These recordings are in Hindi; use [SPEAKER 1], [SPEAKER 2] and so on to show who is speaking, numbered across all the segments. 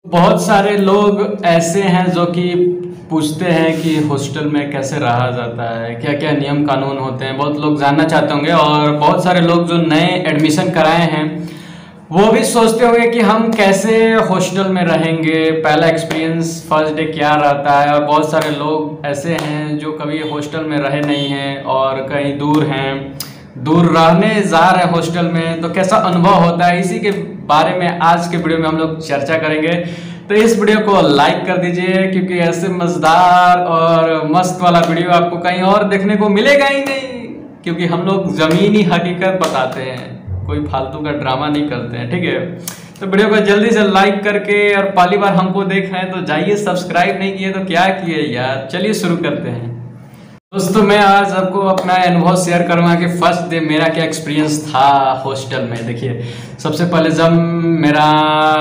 [SPEAKER 1] बहुत सारे लोग ऐसे हैं जो कि पूछते हैं कि हॉस्टल में कैसे रहा जाता है, क्या क्या नियम कानून होते हैं। बहुत लोग जानना चाहते होंगे और बहुत सारे लोग जो नए एडमिशन कराए हैं वो भी सोचते होंगे कि हम कैसे हॉस्टल में रहेंगे, पहला एक्सपीरियंस फर्स्ट डे क्या रहता है। और बहुत सारे लोग ऐसे हैं जो कभी हॉस्टल में रहे नहीं हैं और कहीं दूर हैं, दूर रहने जा रहे हैं हॉस्टल में, तो कैसा अनुभव होता है, इसी के बारे में आज के वीडियो में हम लोग चर्चा करेंगे। तो इस वीडियो को लाइक कर दीजिए क्योंकि ऐसे मज़ेदार और मस्त वाला वीडियो आपको कहीं और देखने को मिलेगा ही नहीं, क्योंकि हम लोग ज़मीनी हकीकत बताते हैं, कोई फालतू का ड्रामा नहीं करते हैं। ठीक है, तो वीडियो को जल्दी से लाइक करके, और पहली बार हमको देख रहे हैं तो जाइए, सब्सक्राइब नहीं किए तो क्या किए यार। चलिए शुरू करते हैं। दोस्तों, मैं आज आपको अपना अनुभव शेयर करूंगा कि फर्स्ट डे मेरा क्या एक्सपीरियंस था हॉस्टल में। देखिए, सबसे पहले जब मेरा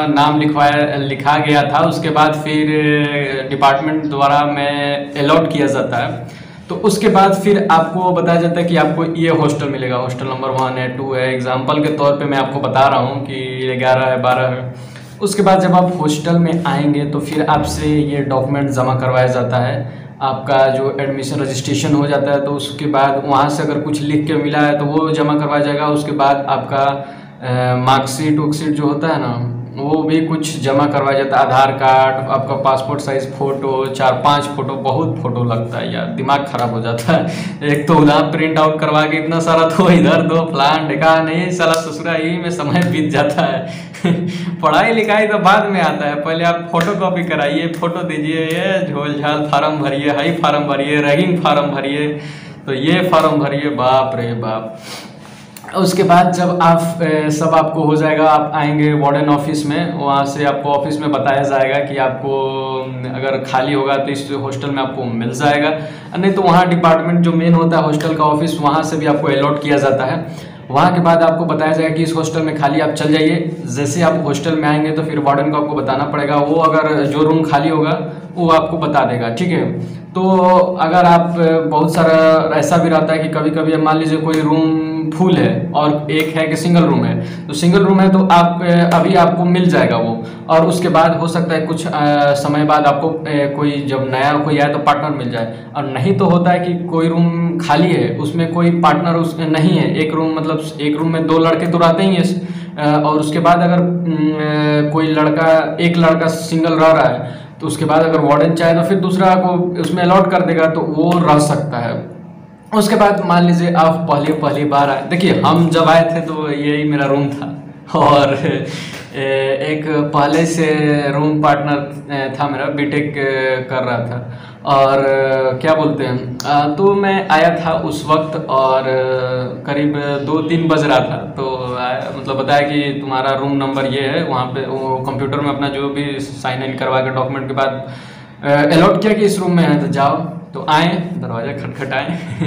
[SPEAKER 1] नाम लिखा गया था, उसके बाद फिर डिपार्टमेंट द्वारा मैं अलॉट किया जाता है, तो उसके बाद फिर आपको बताया जाता है कि आपको ये हॉस्टल मिलेगा, हॉस्टल नंबर 1 है, 2 है। एग्जाम्पल के तौर पे मैं आपको बता रहा हूँ कि 11 है, 12 है। उसके बाद जब आप हॉस्टल में आएंगे तो फिर आपसे ये डॉक्यूमेंट जमा करवाया जाता है, आपका जो एडमिशन रजिस्ट्रेशन हो जाता है। तो उसके बाद वहाँ से अगर कुछ लिख के मिला है तो वो जमा करवाया जाएगा। उसके बाद आपका मार्कशीट वर्कशीट जो होता है ना, वो भी कुछ जमा करवाया जाता है। आधार कार्ड, आपका पासपोर्ट साइज़ फ़ोटो, 4-5 फ़ोटो, बहुत फ़ोटो लगता है यार, दिमाग ख़राब हो जाता है। एक तो उधर प्रिंट आउट करवा के इतना सारा, तो इधर दो प्लान ढका नहीं, साला ससुरा यही में समय बीत जाता है। पढ़ाई लिखाई तो बाद में आता है, पहले आप फोटो कॉपी कराइए, फ़ोटो दीजिए, ये झोल झाल फार्म भरिए, हाई फार्म भरिए, रैगिंग फार्म भरिए, तो ये फार्म भरिए, बाप रे बाप। उसके बाद जब आप सब आपको हो जाएगा, आप आएंगे वार्डन ऑफिस में, वहाँ से आपको ऑफिस में बताया जाएगा कि आपको अगर खाली होगा तो इस हॉस्टल में आपको मिल जाएगा, नहीं तो वहाँ डिपार्टमेंट जो मेन होता है हॉस्टल का ऑफिस, वहाँ से भी आपको अलॉट किया जाता है। वहाँ के बाद आपको बताया जाएगा कि इस हॉस्टल में खाली, आप चल जाइए। जैसे आप हॉस्टल में आएंगे तो फिर वार्डन को आपको बताना पड़ेगा, वो अगर जो रूम खाली होगा वो आपको बता देगा। ठीक है, तो अगर आप, बहुत सारा ऐसा भी रहता है कि कभी कभी मान लीजिए कोई रूम फुल है और एक है कि सिंगल रूम है, तो सिंगल रूम है तो आप अभी आपको मिल जाएगा वो। और उसके बाद हो सकता है कुछ समय बाद आपको कोई जब नया कोई आए तो पार्टनर मिल जाए। और नहीं तो होता है कि कोई रूम खाली है, उसमें कोई पार्टनर उसमें नहीं है, एक रूम मतलब एक रूम में 2 लड़के तो रहते ही हैं। और उसके बाद अगर कोई लड़का, एक लड़का सिंगल रह रहा है, तो उसके बाद अगर वार्डन चाहे तो फिर दूसरा को उसमें अलॉट कर देगा, तो वो रह सकता है। उसके बाद मान लीजिए आप पहली बार आए, देखिए हम जब आए थे तो यही मेरा रूम था, और एक पहले से रूम पार्टनर था मेरा, बीटेक कर रहा था। और क्या बोलते हैं, तो मैं आया था उस वक्त, और करीब 2-3 बज रहा था, तो मतलब बताया कि तुम्हारा रूम नंबर ये है। वहाँ पे वो कंप्यूटर में अपना जो भी साइन इन करवा के डॉक्यूमेंट के बाद अलॉट किया कि इस रूम में है, तो जाओ। तो आए, दरवाज़ा खटखटाए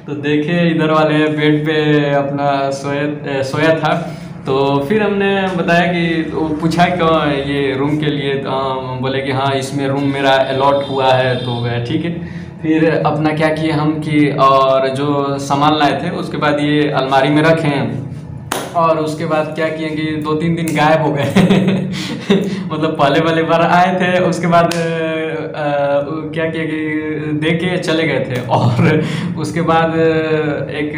[SPEAKER 1] तो देखे इधर वाले बेड पे अपना सोया था। तो फिर हमने बताया कि, वो पूछा क्यों ये रूम के लिए, तो बोले कि हाँ इसमें रूम मेरा अलॉट हुआ है। तो गया, ठीक है। फिर अपना क्या किए हम कि, और जो सामान लाए थे उसके बाद ये अलमारी में रखे हैं, और उसके बाद क्या किए कि 2-3 दिन गायब हो गए। मतलब पहले बार आए थे, उसके बाद क्या किया कि दे के चले गए थे। और उसके बाद एक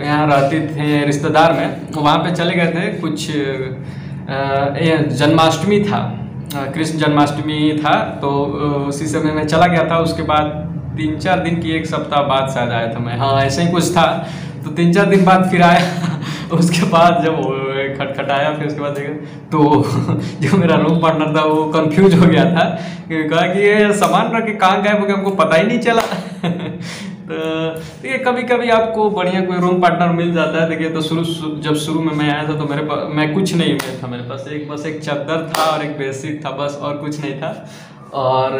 [SPEAKER 1] यहाँ रहते थे रिश्तेदार में, वहाँ पे चले गए थे। कुछ जन्माष्टमी था, कृष्ण जन्माष्टमी था, तो उसी समय मैं चला गया था। उसके बाद 3-4 दिन की, 1 सप्ताह बाद शायद आया था मैं, हाँ ऐसे ही कुछ था। तो 3-4 दिन बाद फिर आया। उसके बाद जब खटखटाया, फिर उसके बाद देखा तो जो मेरा रूम पार्टनर था वो कंफ्यूज हो गया था, कहा कि ये सामान रख के कहाँ गायब हो गया, हमको पता ही नहीं चला। तो ये कभी कभी आपको बढ़िया कोई रूम पार्टनर मिल जाता है। देखिए, तो जब शुरू में मैं आया था तो मेरे पास, मैं कुछ नहीं था, मेरे पास बस एक चादर था और एक बेडशीट था, बस, और कुछ नहीं था। और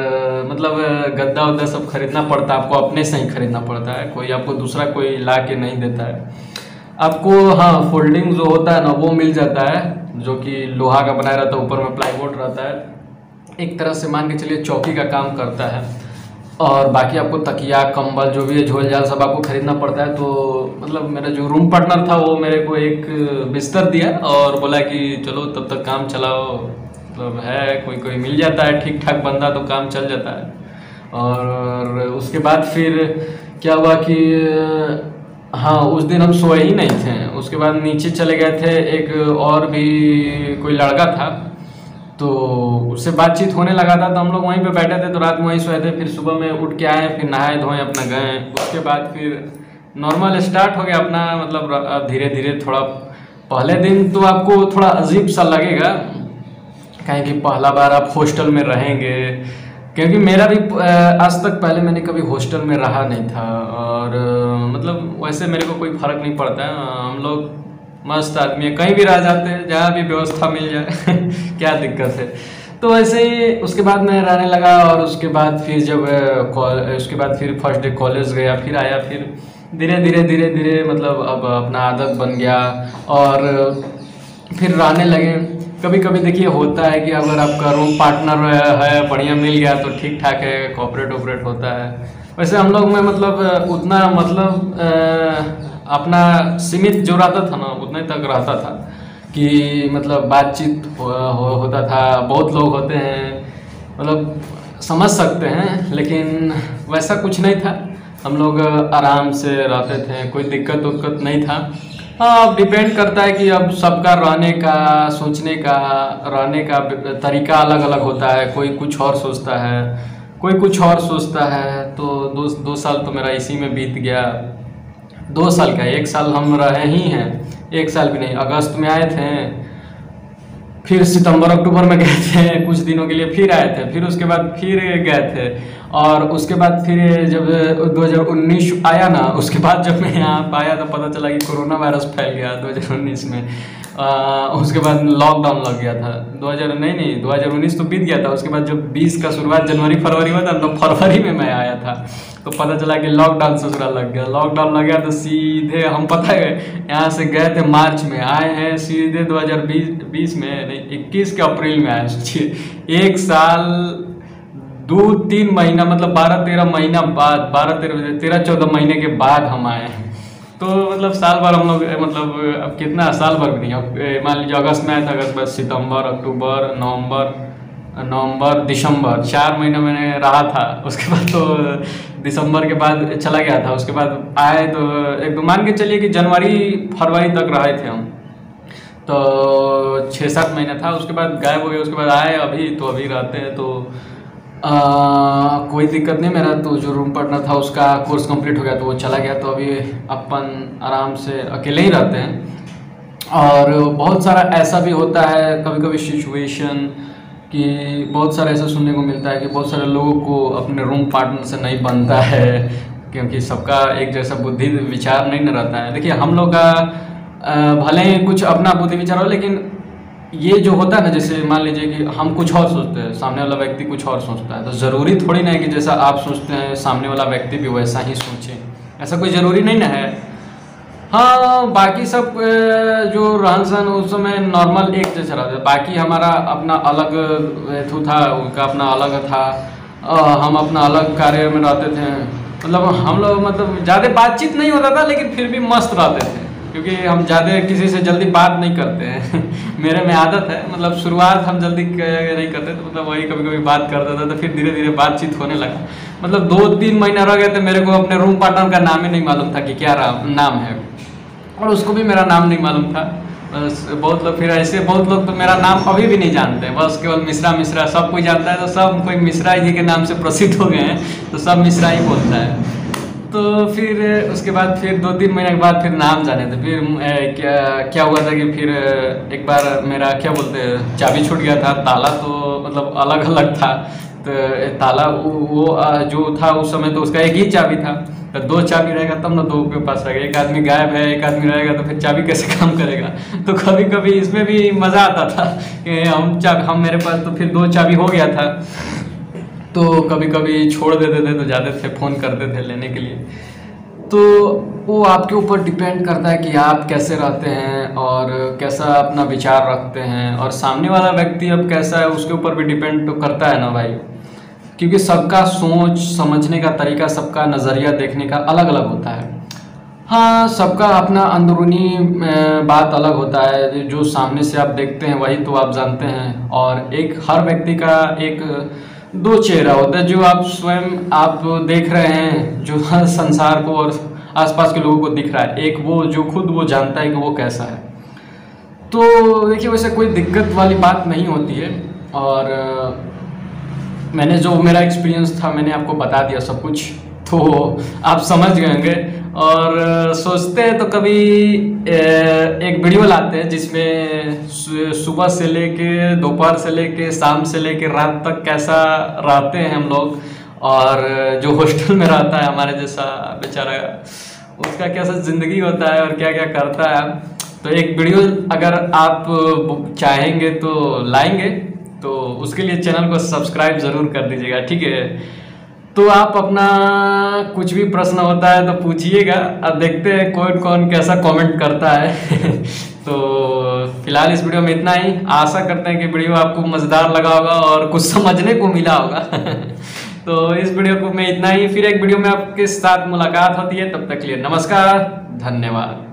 [SPEAKER 1] मतलब गद्दा उद्दा सब खरीदना पड़ता है, आपको अपने से ही खरीदना पड़ता है, कोई आपको दूसरा कोई ला के नहीं देता है आपको। हाँ, फोल्डिंग जो होता है ना वो मिल जाता है, जो कि लोहा का बनाया रहता है, ऊपर में प्लाईवुड रहता है, एक तरह से मान के चलिए चौकी का काम करता है। और बाकी आपको तकिया, कंबल, जो भी है, झोल झाल सब आपको खरीदना पड़ता है। तो मतलब मेरा जो रूम पार्टनर था वो मेरे को एक बिस्तर दिया और बोला कि चलो तब तक काम चलाओ, मतलब है, कोई कोई मिल जाता है ठीक ठाक बंदा तो काम चल जाता है। और उसके बाद फिर क्या हुआ कि हाँ, उस दिन हम सोए ही नहीं थे। उसके बाद नीचे चले गए थे, एक और भी कोई लड़का था, तो उससे बातचीत होने लगा था, तो हम लोग वहीं पे बैठे थे, तो रात में वहीं सोए थे। फिर सुबह में उठ के आए, फिर नहाए धोए अपना गए। उसके बाद फिर नॉर्मल स्टार्ट हो गया अपना, मतलब धीरे धीरे थोड़ा। पहले दिन तो आपको थोड़ा अजीब सा लगेगा, कहें कि पहला बार आप हॉस्टल में रहेंगे, क्योंकि मेरा भी आज तक पहले मैंने कभी हॉस्टल में रहा नहीं था। और मतलब वैसे मेरे को कोई फ़र्क नहीं पड़ता है, हम लोग मस्त आदमी है, कहीं भी रह जाते हैं, जहाँ भी व्यवस्था मिल जाए क्या दिक्कत है। तो ऐसे ही उसके बाद मैं रहने लगा। और उसके बाद फिर जब उसके बाद फिर फर्स्ट डे कॉलेज गया, फिर आया, फिर धीरे धीरे मतलब अब अपना आदत बन गया। और फिर रहने लगे। कभी कभी देखिए होता है कि अगर आपका रूम पार्टनर है बढ़िया मिल गया तो ठीक ठाक है, कॉपरेट ऑपरेट होता है। वैसे हम लोग में मतलब उतना मतलब अपना सीमित जो रहता था ना उतने तक रहता था कि मतलब बातचीत होता था। बहुत लोग होते हैं मतलब समझ सकते हैं, लेकिन वैसा कुछ नहीं था। हम लोग आराम से रहते थे, कोई दिक्कत उक्कत नहीं था। हाँ, अब डिपेंड करता है कि अब सबका रहने का, सोचने का, रहने का तरीका अलग अलग होता है। कोई कुछ और सोचता है, कोई कुछ और सोचता है। तो दो साल तो मेरा इसी में बीत गया। 2 साल का, 1 साल हम रहे ही हैं, 1 साल भी नहीं। अगस्त में आए थे, फिर सितंबर अक्टूबर में गए थे कुछ दिनों के लिए, फिर आए थे, फिर उसके बाद फिर गए थे। और उसके बाद फिर जब 2019 आया ना, उसके बाद जब मैं यहाँ आया तो पता चला कि कोरोना वायरस फैल गया 2019 में। उसके बाद लॉकडाउन लग गया था। 2019 तो बीत गया था। उसके बाद जब 20 का शुरुआत जनवरी फरवरी में था, तो फरवरी में मैं आया था, तो पता चला कि लॉकडाउन ससुराल लग गया। लॉकडाउन लग गया तो सीधे हम पता है यहाँ से गए थे मार्च में, आए हैं सीधे 2020 में नहीं 21 के अप्रैल में आए। सोचिए 1 साल 2-3 महीना मतलब 12-13 महीना बाद, 13-14 महीने के बाद हम आए हैं। तो मतलब साल भर हम लोग मतलब अब कितना, साल भर भी नहीं, अब मान लीजिए अगस्त में आया था, अगस्त बाद सितंबर अक्टूबर नवंबर दिसंबर 4 महीने मैंने रहा था। उसके बाद तो दिसंबर के बाद चला गया था। उसके बाद आए तो एक दो मान के चलिए कि जनवरी फरवरी तक रहे थे हम, तो 6-7 महीना था। उसके बाद गायब हो गए। उसके बाद आए अभी, तो अभी रहते हैं। तो कोई दिक्कत नहीं। मेरा तो जो रूम पार्टनर था उसका कोर्स कंप्लीट हो गया तो वो चला गया, तो अभी अपन आराम से अकेले ही रहते हैं। और बहुत सारा ऐसा भी होता है कभी कभी सिचुएशन कि बहुत सारा ऐसा सुनने को मिलता है कि बहुत सारे लोगों को अपने रूम पार्टनर से नहीं बनता है, क्योंकि सबका एक जैसा बुद्धि विचार नहीं न रहता है। देखिए हम लोग का भले ही कुछ अपना बुद्धि विचार हो, लेकिन ये जो होता है ना, जैसे मान लीजिए कि हम कुछ और सोचते हैं, सामने वाला व्यक्ति कुछ और सोचता है, तो ज़रूरी थोड़ी ना है कि जैसा आप सोचते हैं सामने वाला व्यक्ति भी वैसा ही सोचे, ऐसा कोई ज़रूरी नहीं ना है। हाँ, बाकी सब जो रहन सहन उस समय नॉर्मल एक जैसा रहता है। बाकी हमारा अपना अलग हेतु था, उनका अपना अलग था, हम अपना अलग कार्य में रहते थे। मतलब हम लोग मतलब ज़्यादा बातचीत नहीं होता था, लेकिन फिर भी मस्त रहते थे, क्योंकि हम ज़्यादा किसी से जल्दी बात नहीं करते हैं मेरे में आदत है, मतलब शुरुआत हम जल्दी नहीं करते, तो मतलब वही कभी कभी बात करता था, तो फिर धीरे धीरे बातचीत होने लगा। मतलब 2-3 महीना रह गए थे, मेरे को अपने रूम पार्टनर का नाम ही नहीं मालूम था कि क्या नाम है, और उसको भी मेरा नाम नहीं मालूम था। बस बहुत लोग, फिर ऐसे बहुत लोग तो मेरा नाम अभी भी नहीं जानते हैं, बस केवल मिश्रा सब कोई जानता है, तो सब कोई मिश्रा जी के नाम से प्रसिद्ध हो गए हैं, तो सब मिश्रा ही बोलता है। तो फिर उसके बाद फिर 2-3 महीने के बाद फिर नाम जाने थे। फिर क्या हुआ था कि फिर एक बार मेरा क्या बोलते हैं चाबी छूट गया था। ताला तो मतलब अलग अलग था, तो ताला वो जो था उस समय तो उसका एक ही चाबी था, तो 2 चाबी रहेगा तब ना 2 के पास रहेगा। एक आदमी गायब है, एक आदमी रहेगा, तो फिर चाबी कैसे काम करेगा। तो कभी कभी इसमें भी मज़ा आता था कि हम मेरे पास तो फिर 2 चाबी हो गया था, तो कभी कभी छोड़ देते थे, तो जाते थे फ़ोन करते थे लेने के लिए। तो वो आपके ऊपर डिपेंड करता है कि आप कैसे रहते हैं और कैसा अपना विचार रखते हैं, और सामने वाला व्यक्ति अब कैसा है उसके ऊपर भी डिपेंड तो करता है ना भाई, क्योंकि सबका सोच समझने का तरीका, सबका नज़रिया देखने का अलग अलग होता है। हाँ, सबका अपना अंदरूनी बात अलग होता है। जो सामने से आप देखते हैं वही तो आप जानते हैं, और एक हर व्यक्ति का एक दो चेहरा होता है। जो आप स्वयं आप देख रहे हैं, जो हर संसार को और आसपास के लोगों को दिख रहा है, एक वो जो खुद वो जानता है कि वो कैसा है। तो देखिए, वैसे कोई दिक्कत वाली बात नहीं होती है। और मैंने जो मेरा एक्सपीरियंस था मैंने आपको बता दिया सब कुछ, तो आप समझ गए होंगे। और सोचते हैं तो कभी एक वीडियो लाते हैं जिसमें सुबह से लेके दोपहर से लेके शाम से लेके रात तक कैसा रहते हैं हम लोग, और जो हॉस्टल में रहता है हमारे जैसा बेचारा, उसका कैसा ज़िंदगी होता है और क्या क्या करता है। तो एक वीडियो अगर आप चाहेंगे तो लाएंगे, तो उसके लिए चैनल को सब्सक्राइब ज़रूर कर दीजिएगा, ठीक है। तो आप अपना कुछ भी प्रश्न होता है तो पूछिएगा, अब देखते हैं कौन कौन कैसा कमेंट करता है। तो फिलहाल इस वीडियो में इतना ही। आशा करते हैं कि वीडियो आपको मज़ेदार लगा होगा और कुछ समझने को मिला होगा। तो इस वीडियो को में इतना ही, फिर एक वीडियो में आपके साथ मुलाकात होती है। तब तक के लिए नमस्कार, धन्यवाद।